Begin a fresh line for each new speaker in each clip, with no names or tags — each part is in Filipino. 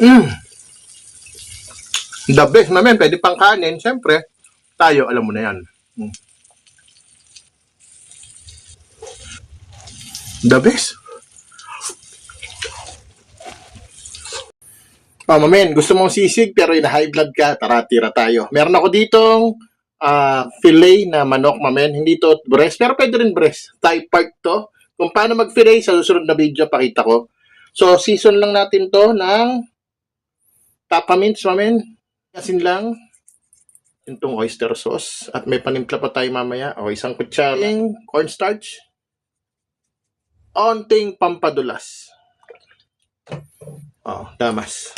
Mm. The best naman, pwede pang kanin. Siyempre, tayo, alam mo na yan. The best. Mamen, gusto mong sisig pero high blood ka, tara, tira tayo. Meron ako ditong fillet na manok, mamen. Hindi to breast, pero pwede rin breast. Thigh part to. Kung paano mag-fillet, sa susunod na video, pakita ko. So, season lang natin to ng tapaments, mamen. Asin lang. Itong oyster sauce. At may panimpla pa tayo mamaya. O, isang kutsaring cornstarch. Onting pampadulas. O, damas.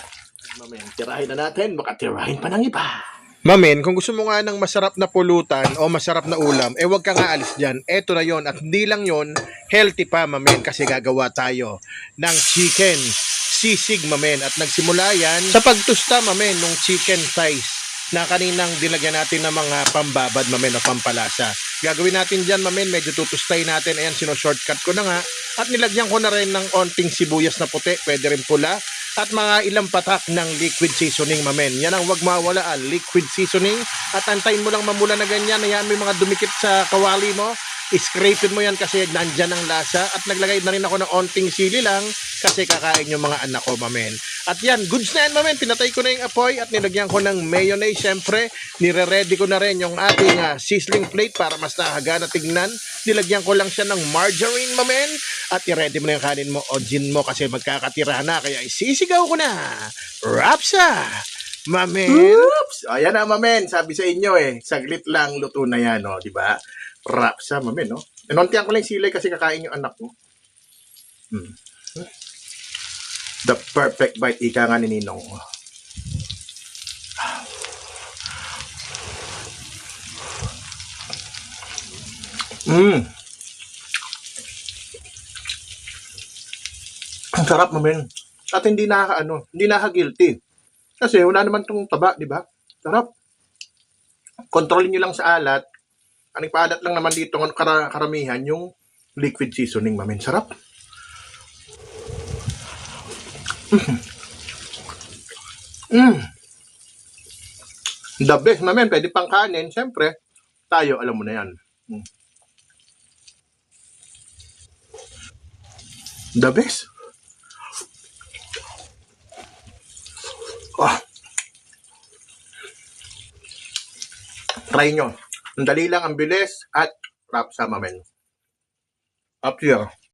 Mamen, tirahin na natin. Baka tirahin pa ng iba. Mamen, kung gusto mo nga ng masarap na pulutan o masarap na ulam, wag ka nga alis dyan. Eto na yon. At hindi lang yon, healthy pa, mamen, kasi gagawa tayo ng chicken sisig, mamen. At nagsimula yan sa pagtusta, mamen, ng chicken thighs na kaninang dilagyan natin ng mga pambabad, mamen, o pampalasa. Gagawin natin dyan, mamen, medyo tutustay natin. Ayan, sino-shortcut ko na nga. At nilagyan ko na rin ng onting sibuyas na puti, pwede rin pula. At mga ilang patak ng liquid seasoning, mamen. Yan ang wag mawala, liquid seasoning. At antayin mo lang mamula na ganyan. Ayan, may mga dumikit sa kawali mo. Scrape mo yan kasi nandyan ang lasa. At naglagay na rin ako ng onting sili lang kasi kakain yung mga anak ko, mamen. At yan, goods na yan, mamen. Pinatay ko na yung apoy at nilagyan ko ng mayonnaise. Siyempre, nire-ready ko na rin yung ating sizzling plate para mas nakagana tignan. Nilagyan ko lang siya ng margarine, mamen. At i-ready mo na yung kanin mo o gin mo kasi magkakatira na. Kaya isisigaw ko na. Rapsa! Mamen. Oops! Ayan na, mamen. Sabi sa inyo saglit lang luto na yan, di ba? Rapsa, mamen, no? Inontihan ko lang silay kasi kakain yung anak ko. The perfect bite, ika nga ni Ninong. Ang sarap, mamen. At hindi nakaka-guilty. Kasi wala naman tong taba, di ba? Sarap. Kontrolin nyo lang sa alat. Ang paalat lang naman dito ng karamihan yung liquid seasoning, mamen. Sarap. The best, mamen. Pwede pang kanin. Siyempre, tayo, alam mo na yan. The best. Try nyo. Ang dali lang, ang bilis, at rapsa, mamen. Up here.